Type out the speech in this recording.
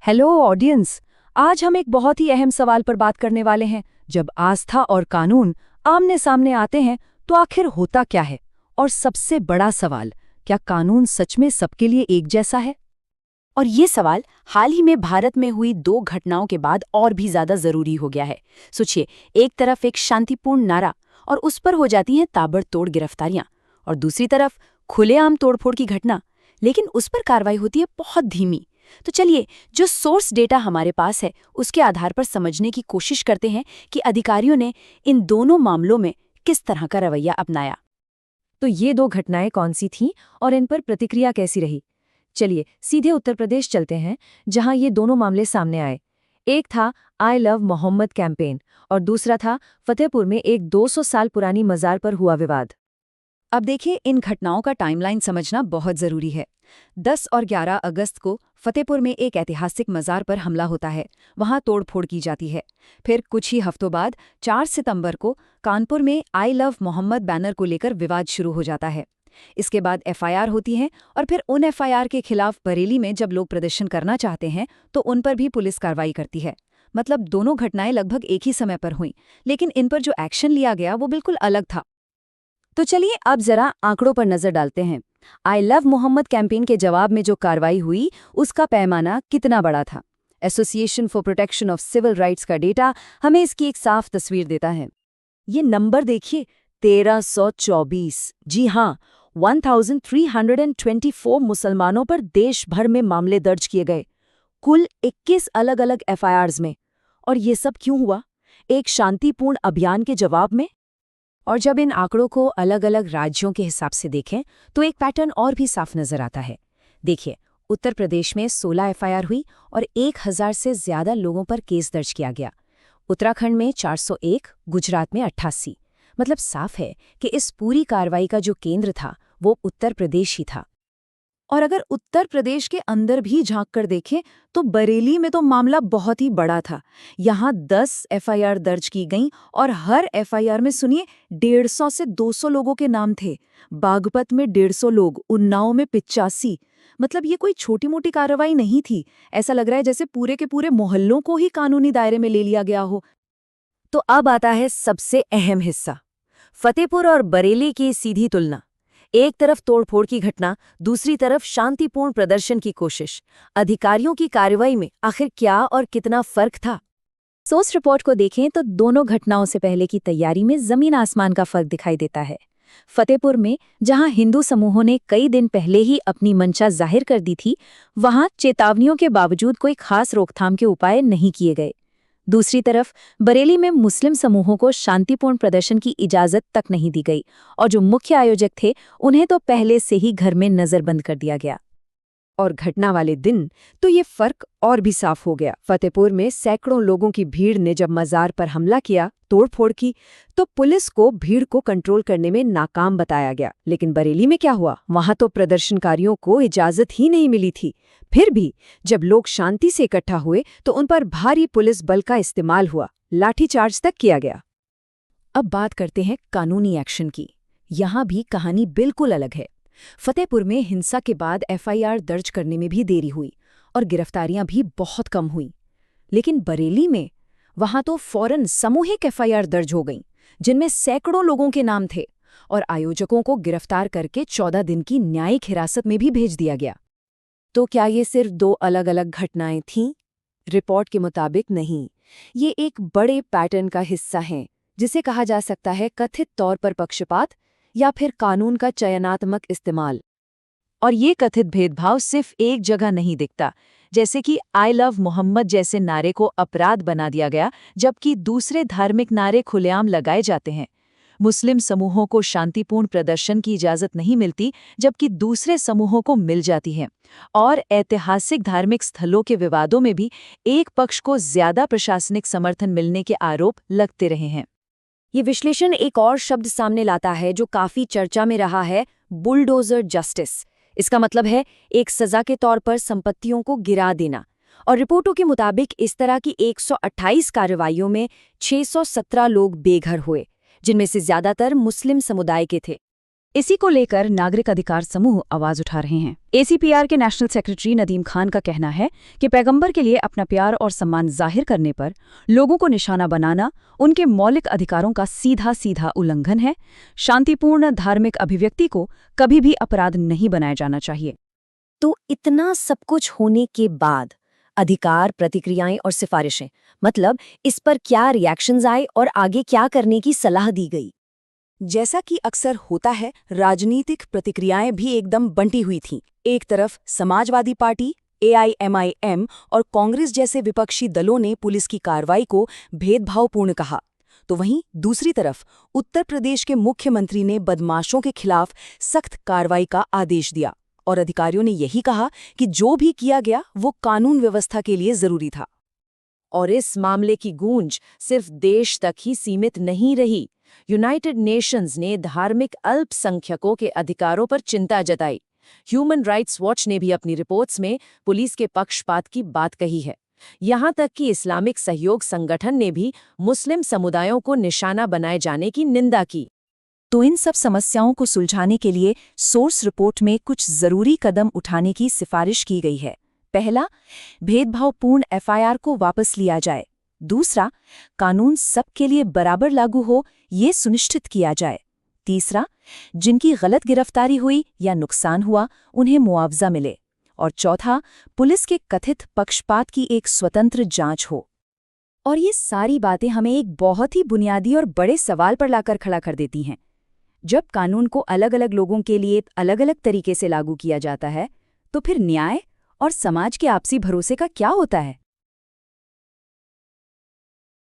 Hello audience. आज हम एक बहुत ही अहम सवाल पर बात करने वाले हैं। जब आस्था और कानून आमने सामने आते हैं तो आखिर होता क्या है? और सबसे बड़ा सवाल, क्या कानून सच में सबके लिए एक जैसा है? और ये सवाल हाल ही में भारत में हुई 2 घटनाओं के बाद और भी ज्यादा जरूरी हो गया है। सोचिए, एक तरफ एक शांतिपूर्ण नारा और उस पर हो जाती हैं ताबड़तोड़ गिरफ्तारियां, और दूसरी तरफ खुलेआम तोड़फोड़ की घटना, लेकिन उस पर कार्रवाई होती है बहुत धीमी। तो चलिए, जो सोर्स डेटा हमारे पास है उसके आधार पर समझने की कोशिश करते हैं कि अधिकारियों ने इन दोनों मामलों में किस तरह का रवैया अपनाया। तो ये 2 घटनाएं कौन सी थीं और इन पर प्रतिक्रिया कैसी रही? चलिए सीधे उत्तर प्रदेश चलते हैं, जहां ये दोनों मामले सामने आए। एक था आई लव मोहम्मद कैंपेन और दूसरा था फतेहपुर में एक 200 साल पुरानी मजार पर हुआ विवाद। अब देखिए, इन घटनाओं का टाइमलाइन समझना बहुत जरूरी है। 10 और 11 अगस्त को फतेहपुर में एक ऐतिहासिक मजार पर हमला होता है, वहां तोड़फोड़ की जाती है। फिर कुछ ही हफ्तों बाद 4 सितंबर को कानपुर में आई लव मोहम्मद बैनर को लेकर विवाद शुरू हो जाता है। इसके बाद एफआईआर होती है, और फिर उन एफआईआर के खिलाफ बरेली में जब लोग प्रदर्शन करना चाहते हैं तो उन पर भी पुलिस कार्रवाई करती है। मतलब दोनों घटनाएं लगभग एक ही समय पर हुईं, लेकिन इन पर जो एक्शन लिया गया वो बिल्कुल अलग था। तो चलिए अब जरा आंकड़ों पर नजर डालते हैं। आई लव मोहम्मद कैंपेन के जवाब में जो कार्रवाई हुई उसका पैमाना कितना बड़ा था? Association for protection of civil rights का डेटा हमें इसकी एक साफ तस्वीर देता है। ये नंबर देखिए, 1324। जी हाँ, 1324 मुसलमानों पर देश भर में मामले दर्ज किए गए, कुल 21 अलग अलग एफआईआर्स में। और ये सब क्यों हुआ? एक शांतिपूर्ण अभियान के जवाब में। और जब इन आंकड़ों को अलग अलग राज्यों के हिसाब से देखें तो एक पैटर्न और भी साफ नजर आता है। देखिए, उत्तर प्रदेश में 16 एफआईआर हुई और 1000 से ज्यादा लोगों पर केस दर्ज किया गया। उत्तराखंड में 401, गुजरात में 88। मतलब साफ है कि इस पूरी कार्रवाई का जो केंद्र था वो उत्तर प्रदेश ही था। और अगर उत्तर प्रदेश के अंदर भी झांक कर देखें तो बरेली में तो मामला बहुत ही बड़ा था। यहाँ 10 एफआईआर दर्ज की गईं और हर एफआईआर में सुनिए 150 से 200 लोगों के नाम थे। बागपत में 150 लोग, उन्नाव में 85। मतलब ये कोई छोटी मोटी कार्रवाई नहीं थी। ऐसा लग रहा है जैसे पूरे के पूरे मोहल्लों को ही कानूनी दायरे में ले लिया गया हो। तो अब आता है सबसे अहम हिस्सा, फतेहपुर और बरेली की सीधी तुलना। एक तरफ तोड़फोड़ की घटना, दूसरी तरफ शांतिपूर्ण प्रदर्शन की कोशिश। अधिकारियों की कार्रवाई में आखिर क्या और कितना फर्क था? सोर्स रिपोर्ट को देखें तो दोनों घटनाओं से पहले की तैयारी में जमीन आसमान का फर्क दिखाई देता है। फतेहपुर में, जहां हिंदू समूहों ने कई दिन पहले ही अपनी मंशा जाहिर कर दी थी, वहां चेतावनियों के बावजूद कोई खास रोकथाम के उपाय नहीं किए गए। दूसरी तरफ बरेली में मुस्लिम समूहों को शांतिपूर्ण प्रदर्शन की इजाजत तक नहीं दी गई, और जो मुख्य आयोजक थे उन्हें तो पहले से ही घर में नजरबंद कर दिया गया। और घटना वाले दिन तो ये फर्क और भी साफ हो गया। फतेहपुर में सैकड़ों लोगों की भीड़ ने जब मजार पर हमला किया, तोड़फोड़ की, तो पुलिस को भीड़ को कंट्रोल करने में नाकाम बताया गया। लेकिन बरेली में क्या हुआ? वहां तो प्रदर्शनकारियों को इजाजत ही नहीं मिली थी। फिर भी जब लोग शांति से इकट्ठा हुए तो उन पर भारी पुलिस बल का इस्तेमाल हुआ, लाठीचार्ज तक किया गया। अब बात करते हैं कानूनी एक्शन की। यहाँ भी कहानी बिल्कुल अलग है। फतेहपुर में हिंसा के बाद एफआईआर दर्ज करने में भी देरी हुई और गिरफ्तारियां भी बहुत कम हुईं। लेकिन बरेली में, वहां तो फौरन सामूहिक एफआईआर दर्ज हो गईं, जिनमें सैकड़ों लोगों के नाम थे, और आयोजकों को गिरफ्तार करके 14 दिन की न्यायिक हिरासत में भी भेज दिया गया। तो क्या ये सिर्फ 2 अलग अलग घटनाएं थीं? रिपोर्ट के मुताबिक नहीं। ये एक बड़े पैटर्न का हिस्सा है, जिसे कहा जा सकता है कथित तौर पर पक्षपात या फिर कानून का चयनात्मक इस्तेमाल। और ये कथित भेदभाव सिर्फ एक जगह नहीं दिखता, जैसे कि आई लव मोहम्मद जैसे नारे को अपराध बना दिया गया, जबकि दूसरे धार्मिक नारे खुलेआम लगाए जाते हैं। मुस्लिम समूहों को शांतिपूर्ण प्रदर्शन की इजाजत नहीं मिलती, जबकि दूसरे समूहों को मिल जाती है। और ऐतिहासिक धार्मिक स्थलों के विवादों में भी एक पक्ष को ज्यादा प्रशासनिक समर्थन मिलने के आरोप लगते रहे हैं। ये विश्लेषण एक और शब्द सामने लाता है जो काफी चर्चा में रहा है, बुलडोजर जस्टिस। इसका मतलब है एक सजा के तौर पर संपत्तियों को गिरा देना। और रिपोर्टों के मुताबिक इस तरह की 128 कार्रवाइयों में 617 लोग बेघर हुए, जिनमें से ज्यादातर मुस्लिम समुदाय के थे। इसी को लेकर नागरिक अधिकार समूह आवाज उठा रहे हैं। ACPR के नेशनल सेक्रेटरी नदीम खान का कहना है कि पैगंबर के लिए अपना प्यार और सम्मान जाहिर करने पर लोगों को निशाना बनाना उनके मौलिक अधिकारों का सीधा सीधा उल्लंघन है। शांतिपूर्ण धार्मिक अभिव्यक्ति को कभी भी अपराध नहीं बनाया जाना चाहिए। तो इतना सब कुछ होने के बाद अधिकार, प्रतिक्रियाएं और सिफारिशें, मतलब इस पर क्या रिएक्शंस आए और आगे क्या करने की सलाह दी गई? जैसा कि अक्सर होता है, राजनीतिक प्रतिक्रियाएं भी एकदम बंटी हुई थीं। एक तरफ समाजवादी पार्टी, AIMIM और कांग्रेस जैसे विपक्षी दलों ने पुलिस की कार्रवाई को भेदभावपूर्ण कहा, तो वहीं दूसरी तरफ उत्तर प्रदेश के मुख्यमंत्री ने बदमाशों के खिलाफ सख्त कार्रवाई का आदेश दिया और अधिकारियों ने यही कहा कि जो भी किया गया वो कानून व्यवस्था के लिए जरूरी था। और इस मामले की गूंज सिर्फ देश तक ही सीमित नहीं रही। यूनाइटेड नेशंस ने धार्मिक अल्पसंख्यकों के अधिकारों पर चिंता जताई। ह्यूमन राइट्स वॉच ने भी अपनी रिपोर्ट्स में पुलिस के पक्षपात की बात कही है। यहाँ तक कि इस्लामिक सहयोग संगठन ने भी मुस्लिम समुदायों को निशाना बनाए जाने की निंदा की। तो इन सब समस्याओं को सुलझाने के लिए सोर्स रिपोर्ट में कुछ जरूरी कदम उठाने की सिफारिश की गई है। पहला, भेदभावपूर्ण FIR को वापस लिया जाए। दूसरा, कानून सबके लिए बराबर लागू हो ये सुनिश्चित किया जाए। तीसरा, जिनकी गलत गिरफ्तारी हुई या नुकसान हुआ उन्हें मुआवजा मिले। और चौथा, पुलिस के कथित पक्षपात की एक स्वतंत्र जांच हो। और ये सारी बातें हमें एक बहुत ही बुनियादी और बड़े सवाल पर लाकर खड़ा कर देती हैं। जब कानून को अलग अलग लोगों के लिए अलग अलग तरीके से लागू किया जाता है, तो फिर न्याय और समाज के आपसी भरोसे का क्या होता है?